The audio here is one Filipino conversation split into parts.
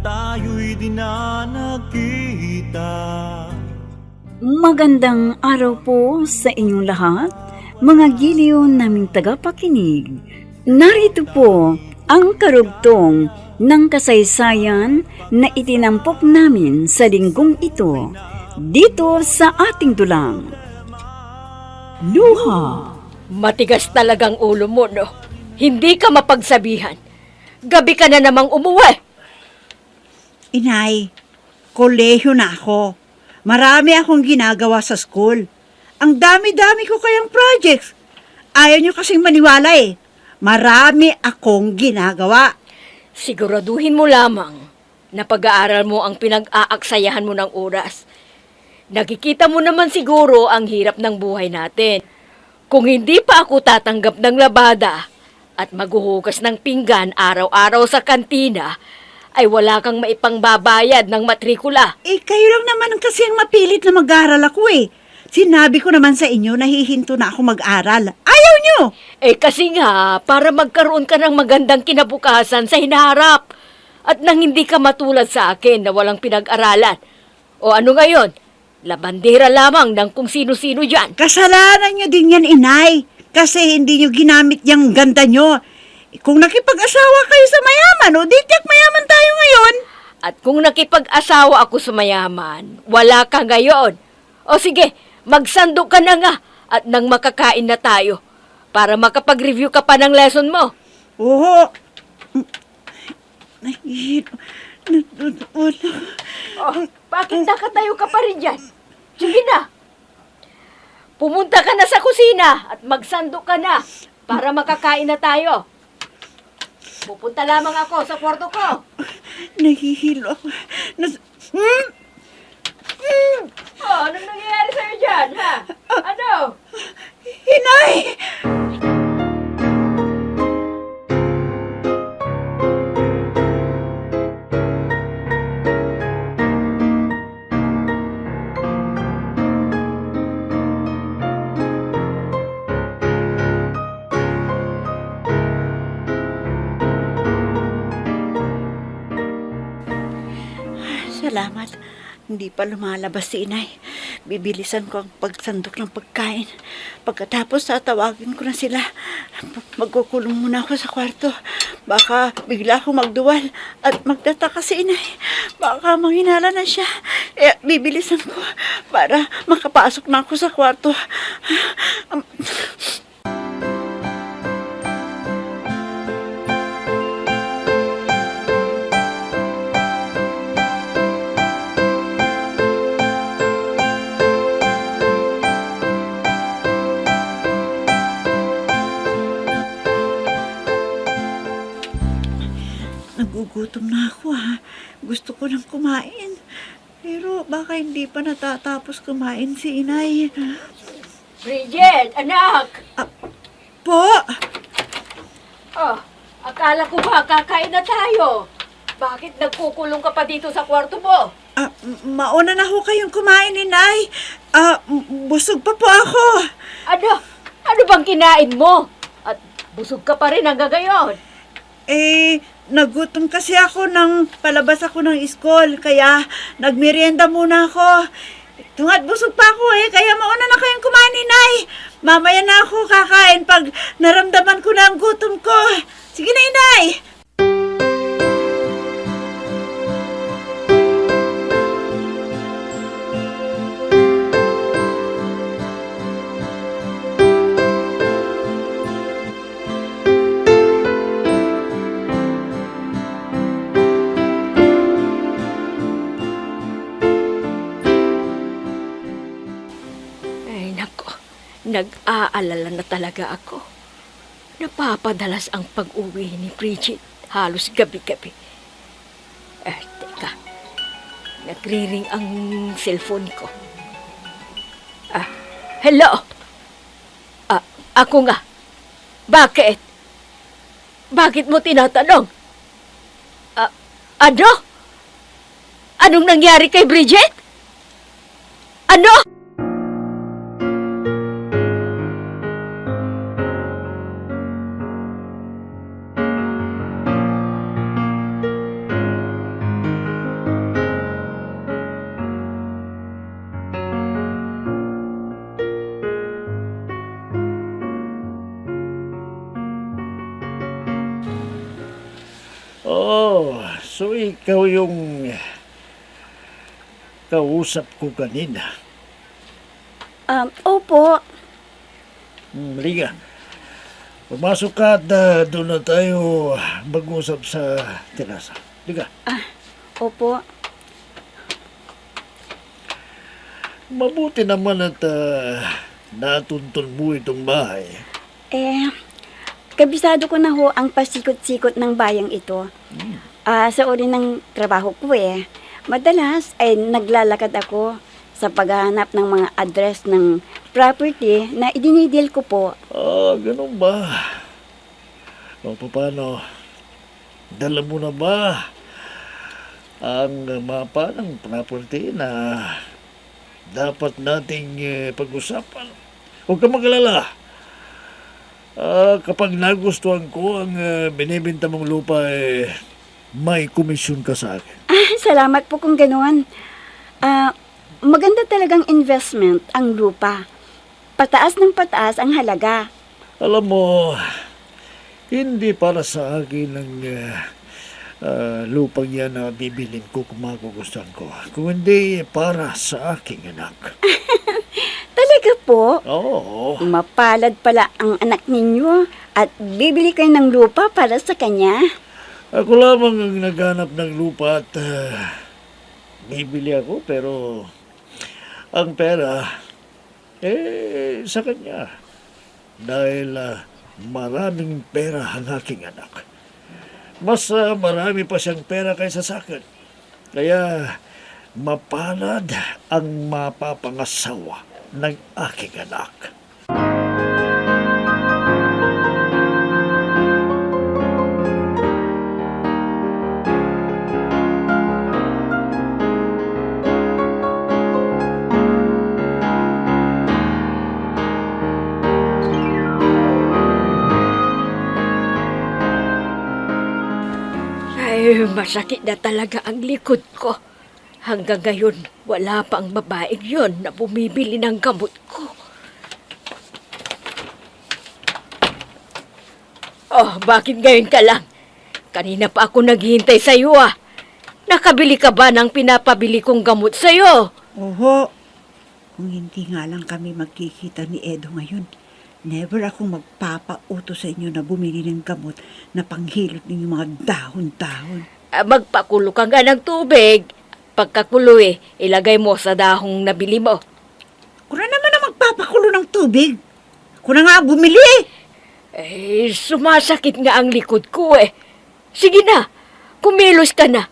tayo'y di na nagkita. Magandang araw po sa inyong lahat, mga giliw naming tagapakinig. Narito po ang karugtong ng kasaysayan na itinampok namin sa linggong ito, dito sa ating dulang. Luha. Matigas talagang ulo mo, no? Hindi ka mapagsabihan. Gabi ka na namang umuwi. Inay, kolehiyo na ako. Marami akong ginagawa sa school. Ang dami-dami ko kayang projects. Ayaw nyo kasing maniwala eh. Marami akong ginagawa. Siguraduhin mo lamang na pag-aaral mo ang pinag-aaksayahan mo ng oras. Nakikita mo naman siguro ang hirap ng buhay natin. Kung hindi pa ako tatanggap ng labada at maghuhugas ng pinggan araw-araw sa kantina, ay wala kang maipangbabayad ng matrikula. Eh, kayo lang naman kasi ang mapilit na mag-aaral ako eh. Sinabi ko naman sa inyo na hihinto na ako mag-aral. Ayaw nyo! Eh kasi nga, para magkaroon ka ng magandang kinabukasan sa hinaharap at nang hindi ka matulad sa akin na walang pinag-aralan. O ano ngayon? Labandera lamang ng kung sino-sino dyan. Kasalanan nyo din yan, inay. Kasi hindi nyo ginamit yung ganda nyo. Kung nakipag-asawa kayo sa mayaman, o di tiyak mayaman tayo ngayon. At kung nakipag-asawa ako sa mayaman, wala ka ngayon. O sige, magsandok ka na nga at nang makakain na tayo para makapag-review ka pa ng lesson mo. Oo. Nahihilo. Natutuwa. Oh, bakit nakatayo ka pa rin dyan? Sige na. Pumunta ka na sa kusina at magsandok ka na para makakain na tayo. Pupunta lamang ako sa kwarto ko. Nahihilo ako. Oh, anong nangyayari sa'yo dyan, ha? Ano? Inay! Salamat. Hindi pa lumalabas si inay. Bibilisan ko ang pagsandok ng pagkain. Pagkatapos tatawagin ko na sila. Magkukulong muna ako sa kwarto. Baka bigla akong magduwal at magtataka si inay. Baka manghinala na siya. Bibilisan ko para makapasok na ako sa kwarto. Nagugutom na ako ha. Gusto ko nang kumain. Pero baka hindi pa natatapos kumain si inay. Bridget, anak! Po! Oh, akala ko ba kakain na tayo? Bakit nagkukulong ka pa dito sa kwarto mo? Mauna na ho kayong kumain, inay. Busog pa po ako. Ano? Ano bang kinain mo? At busog ka pa rin hanggang ngayon. Nagutom kasi ako nang palabas ako ng school, kaya nagmerienda muna ako. Tungat busog pa ako kaya mauna na kayong kumain, inay. Mamaya na ako kakain pag naramdaman ko na ang gutom ko. Sige na, inay. Nag-aalala na talaga ako. Napapadalas ang pag-uwi ni Bridget halos gabi-gabi. Teka. Nagre-ring ang cellphone ko. Hello? Ako nga. Bakit? Bakit mo tinatanong? Ano? Anong nangyari kay Bridget? Ano? ikaw yung kausap ko kanina. Opo. Liga. Pumasok ka at doon na tayo mag-usap sa terasa. Liga. Opo. Mabuti naman at natuntun mo itong bahay. Kabisado ko na ho ang pasikot-sikot ng bayang ito. Sa uri ng trabaho ko madalas ay naglalakad ako sa paghahanap ng mga address ng property na idinidil ko po. Ganun ba? O paano? Dala mo na ba ang mapa ng property na dapat nating pag-usapan? Huwag ka mag-alala. Kapag nagustuhan ko ang binibenta mong lupa, may komisyon ka sa akin. Salamat po kung ganoon. Maganda talagang investment ang lupa. Pataas ng pataas ang halaga. Alam mo, hindi para sa akin ang lupang yan na bibilin ko kung magugustuhan ko. Kung hindi, para sa aking anak. Talaga po? Oo. Mapalad pala ang anak ninyo at bibili kayo ng lupa para sa kanya. Ako lamang ang naghanap ng lupa at bibili ako, pero ang pera, sa kanya. Dahil maraming pera ang aking anak. Mas marami pa siyang pera kaysa sa akin. Kaya mapalad ang mapapangasawa ng aking anak. Ay, masakit na talaga ang likod ko. Hanggang ngayon, wala pa ang babaeng yon na bumibili ng gamot ko. Oh, bakit ngayon ka lang? Kanina pa ako naghihintay sa iyo Nakabili ka ba ng pinapabili kong gamot sa iyo? Oho. Kung hindi nga lang kami magkikita ni Edo ngayon, never akong magpapauto sa inyo na bumili ng gamot na panghilot ng mga dahon-dahon. Magpakulo ka nga ng tubig. Pagkakulo ilagay mo sa dahong nabili mo. Kung na naman na magpapakulo ng tubig, kung na nga bumili. Sumasakit nga ang likod ko Sige na, kumilos ka na.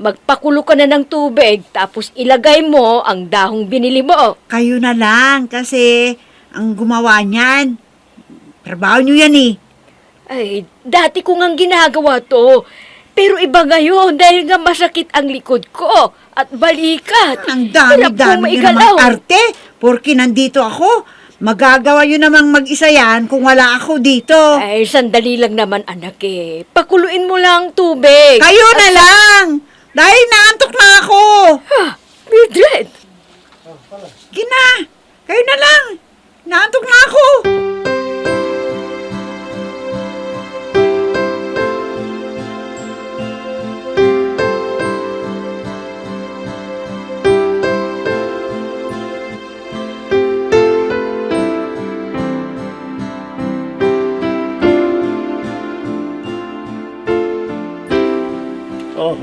Magpakulo ka na ng tubig, tapos ilagay mo ang dahong binili mo. Kayo na lang kasi ang gumawa niyan. Trabaho niyo yan Dati ko ngang ginagawa to. Pero iba ngayon dahil nga masakit ang likod ko at balikat. Ang Hirap kong dami-dami nyo maigalaw. namang arte. Porke nandito ako. Magagawa yun namang mag-isa yan kung wala ako dito. Sandali lang naman anak Pakuluin mo lang ang tubig. Kayo na lang! Dahil naantok na ako! Mildred! Gina! Kayo na lang! Naantok na ako!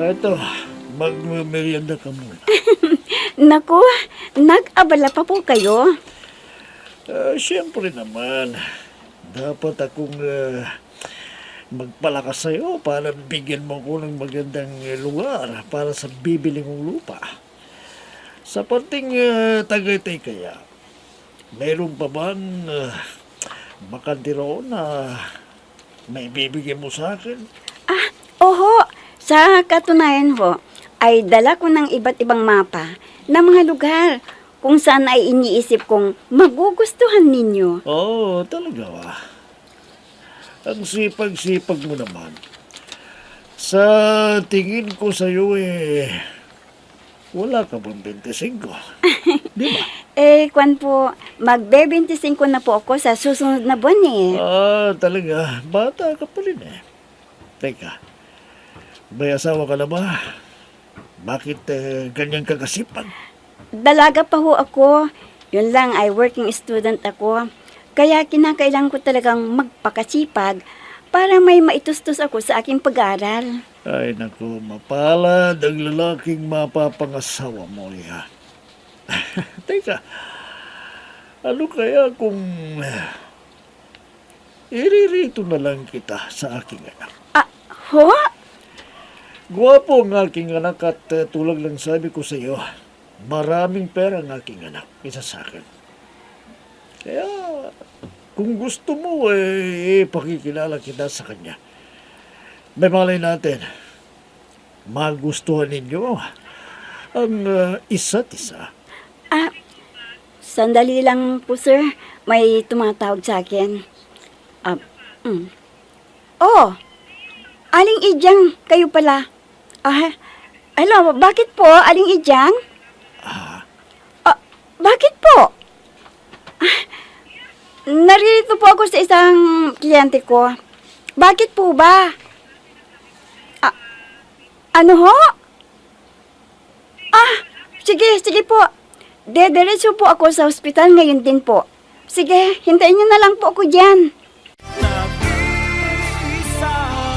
Eto, magmerienda ka muna. Naku, nag-abala pa po kayo. Siyempre naman, dapat akong magpalakas sa'yo para bigyan mo ko ng magandang lugar para sa bibili mong lupa. Sa parting Tagaytay kaya, mayroon pa bang bakante roon na may bibigyan mo sa akin? Oho, sa katunayan ho, ay dala ko ng iba't ibang mapa ng mga lugar kung saan ay iniisip kong magugustuhan ninyo. Talaga ba? Ang sipag-sipag mo naman. Sa tingin ko sa'yo wala ka bang 25? Di ba? Kwan po, magbe-25 na po ako sa susunod na buwan Talaga. Bata ka pa rin Teka, May asawa ka na ba? Bakit ganyan kagasipag? Dalaga pa ho ako. Yun lang, ay working student ako. Kaya kinakailangan ko talagang magpakasipag para may maitustos ako sa aking pag-aaral. Ay naku, mapalad ang lalaking mapapangasawa mo, Liha. Teka, ano kaya kung iririto na lang kita sa aking anak? Ho? Guwapo ang aking anak at tulad lang sabi ko sa iyo, maraming pera ang aking anak, isa sa akin. Kaya, kung gusto mo, pakikilala kita sa kanya. May malay natin, magustuhan ninyo ang isa't isa. Sandali lang po, sir. May tumatawag sa akin. Oh, Aling Ijang, kayo pala. Hello, bakit po, Aling Ijang? Bakit po? Naririto po ako sa isang kliyente ko. Bakit po ba? Ano ho? Sige po. Dediretso po ako sa ospital ngayon din po. Sige, hintayin niyo na lang po ako dyan. Nag-iisa ka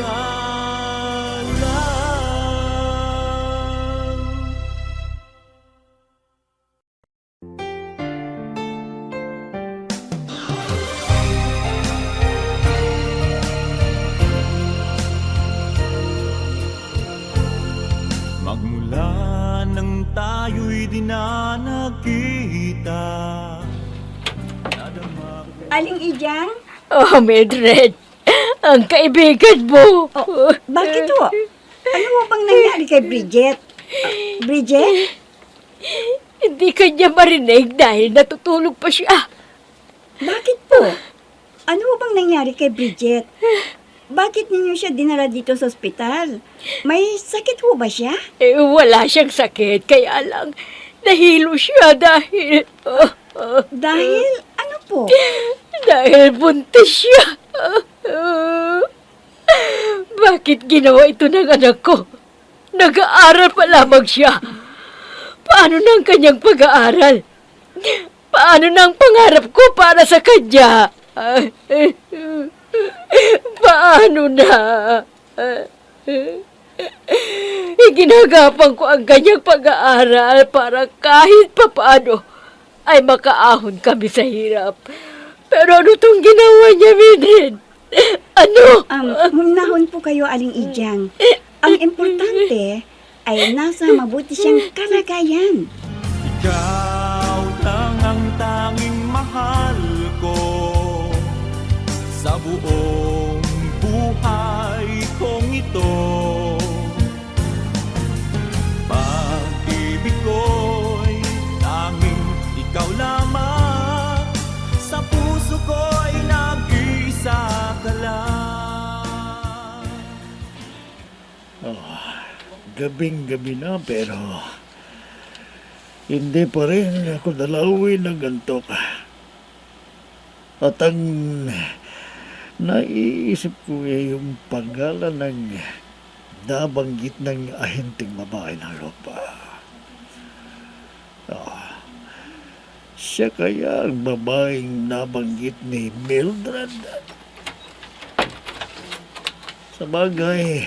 lang. Magmula nang tayo'y di na nagkita, nadama ko. Aling Ijang? Oh, Mildred, ang kaibigan mo. Bakit ho? Ano mo bang nangyari kay Bridget? Bridget? Hindi kanya marinig dahil natutulog pa siya. Bakit po? Ano mo bang nangyari kay Bridget? Bakit ninyo siya dinala dito sa ospital? May sakit ho ba siya? Wala siyang sakit, kaya lang nahilo siya dahil... Dahil ano po? Dahil buntis siya. Bakit ginawa ito ng anak ko? Nag-aaral pa lamang siya. Paano na ang kanyang pag-aaral? Paano na ang pangarap ko para sa kanya? Paano na? Iginagapan ko ang kanyang pag-aaral para kahit papaano ay makaahon kami sa hirap. Pero ano tong ginawa niya, Mildred? Ano? Humnahon po kayo, Aling Ijang. Ang importante ay nasa mabuti siyang kalagayan. Ikaw lang ang tanging mahal ko sa buong buhay kong ito. Pag-ibig ko'y tanging ikaw lamang, sa puso ko'y nag-isa ka lang. Gabing-gabi na pero hindi pa rin ako dalawin ng gantok. At ang naiisip ko yung pangalan ng nabanggit ng ahenteng babae ng lupa. Siya kaya ang babaeng nabanggit ni Mildred? Sa bagay,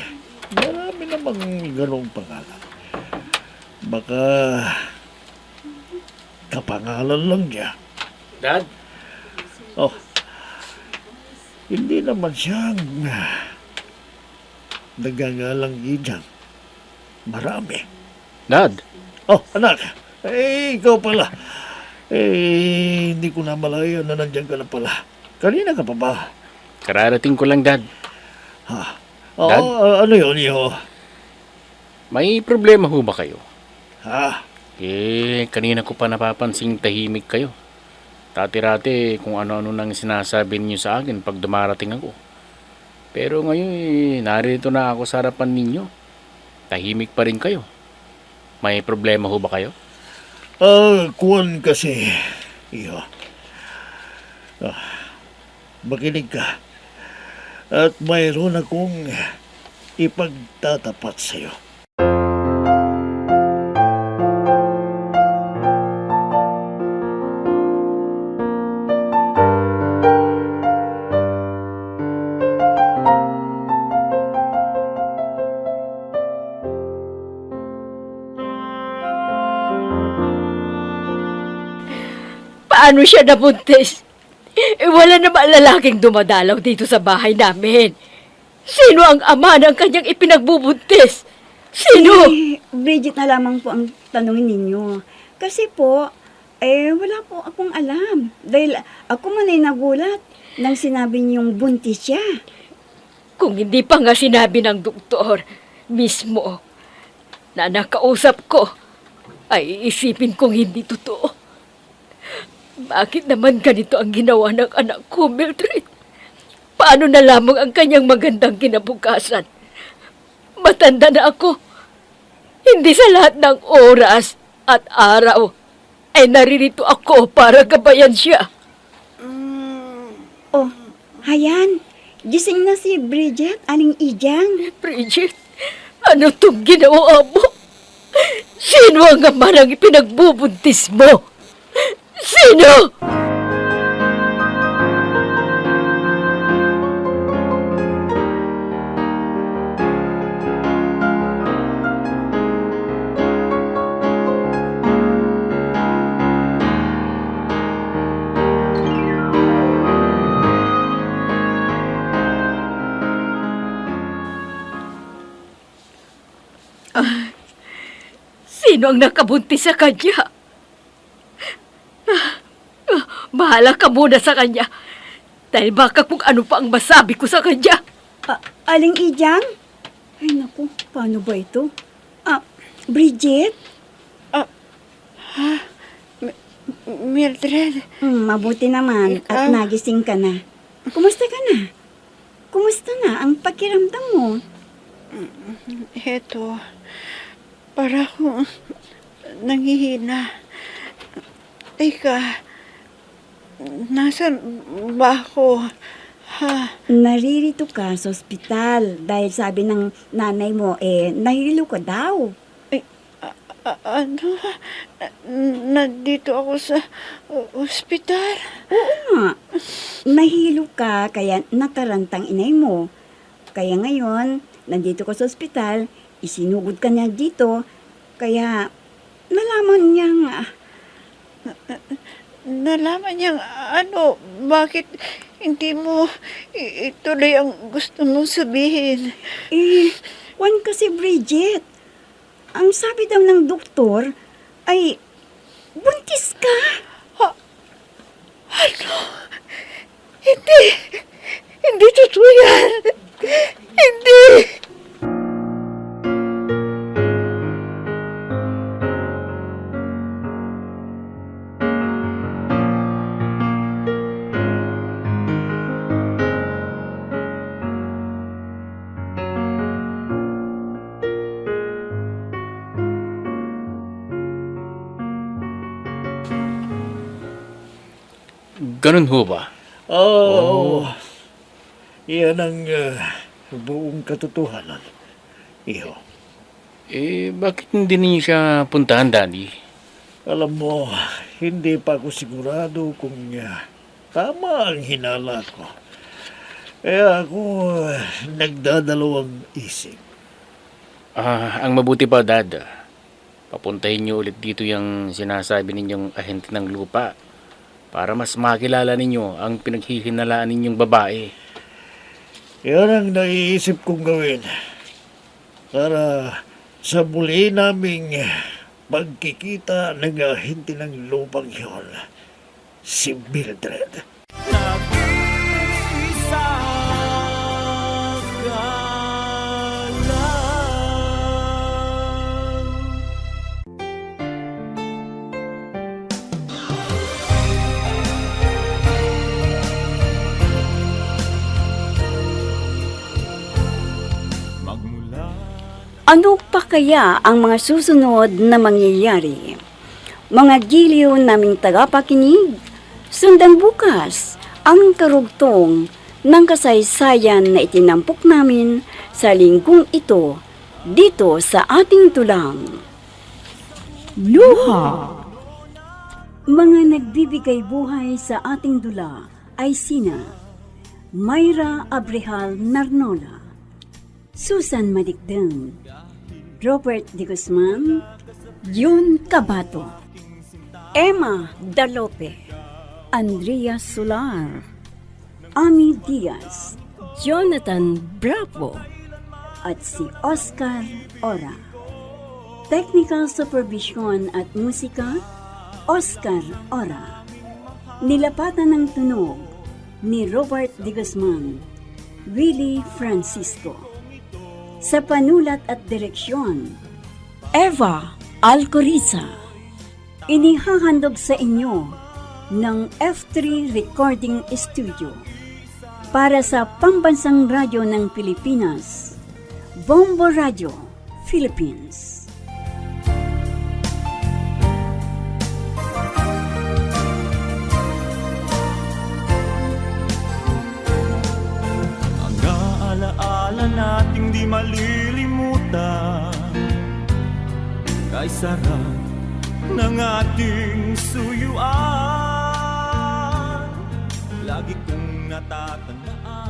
marami namang ganong pangalan. Baka kapangalan lang niya. Dad? Oh, hindi naman siyang nagangalang Ijang. Marami. Dad? Oh, anak. Ikaw pala. Hindi ko na malayo na nandiyan ka na pala. Kanina ka pa ba? Kararating ko lang, Dad. Ha? Oo, Dad? Ano yun, Iho? May problema ho ba kayo? Ha? Kanina ko pa napapansing tahimik kayo. Dati-rati kung ano-ano nang sinasabi niyo sa akin pag dumarating ako. Pero ngayon, narito na ako sa harapan ninyo. Tahimik pa rin kayo. May problema ho ba kayo? Kuwan kasi, Iho. Makinig ka. At mayroon akong ipagtatapat sa'yo. Paano siya nabuntis? Wala naman lalaking dumadalaw dito sa bahay namin. Sino ang ama ng kanyang ipinagbubuntis? Sino? Bridget na lamang po ang tanungin ninyo. Kasi po, wala po akong alam. Dahil ako man ay nagulat nang sinabi niyong buntis siya. Kung hindi pa nga sinabi ng doktor mismo na nakausap ko, ay isipin kong hindi totoo. Bakit naman ganito ang ginawa ng anak ko, Mildred? Paano na lamang ang kanyang magandang kinabukasan? Matanda na ako. Hindi sa lahat ng oras at araw ay naririto ako para gabayan siya. Oh, hayan. Gising na si Bridget, aling Ijang. Bridget, ano itong ginawa mo? Sino ang ama ng ipinagbubuntis mo? Sino? Sino ang nakabuntis sa kanya? Bahala ka muna sa kanya. Dahil baka kung ano pa ang masabi ko sa kanya. Aling Ijang? Ay naku, paano ba ito? Bridget? Mildred, Mabuti naman at nagising ka na. Kumusta ka na? Kumusta na ang pakiramdam mo? eto, para akong nangihina. Teka, nasan ba ako? Naririto ka sa ospital dahil sabi ng nanay mo, nahilo ka daw. Ano? Nandito ako sa ospital? Oo nga. Nahilo ka kaya natarantang inay mo. Kaya ngayon, nandito ka sa ospital, isinugod ka niya dito, kaya nalaman niyang... Nalaman niyang ano, bakit hindi mo ituloy ang gusto mong sabihin? Juan kasi Bridget, ang sabi daw ng doktor ay buntis ka. Ano? Hindi totoo yan. Hindi. Ganun ho ba? Oo. Iyan ang buong katotohanan. Iho. Bakit hindi ninyo siya puntahan, Daddy? Alam mo, hindi pa ako sigurado kung tama ang hinala ko. Kaya ako nagdadalawang isip. Ang mabuti pa, Dad, papuntahin niyo ulit dito yung sinasabi ninyong ahente ng lupa para mas makilala ninyo ang pinaghihinalaan ninyong babae. Yan ang naiisip kong gawin para sa muli naming pagkikita ng ahente ng lupang yun, si Mildred. Nag-iisa ka lang. Magmula Ano pa kaya ang mga susunod na mangyayari? Mga giliw naming tagapakinig, sundan bukas ang karugtong ng kasaysayan na itinampok namin sa linggong ito dito sa ating tulang. Luha! Mga nagbibigay buhay sa ating dula ay sina Mayra Abrehal Narnola, Susan Malikdem, Robert De Guzman, Jun Cabato, Emma Dalope, Andrea Solar, Ami Diaz, Jonathan Bravo, at si Oscar Ora. Technical Supervision at Musika, Oscar Ora. Nilapatan ng tunog ni Robert De Guzman, Willie Francisco. Sa panulat at direksyon, Eva Alcoriza. Inihahandog sa inyo ng F3 Recording Studio para sa Pambansang Radyo ng Pilipinas, Bombo Radio, Philippines. Ang alaala nating di malilimutan, kay sarap ng ating suyuan. Lagi kong natatandaan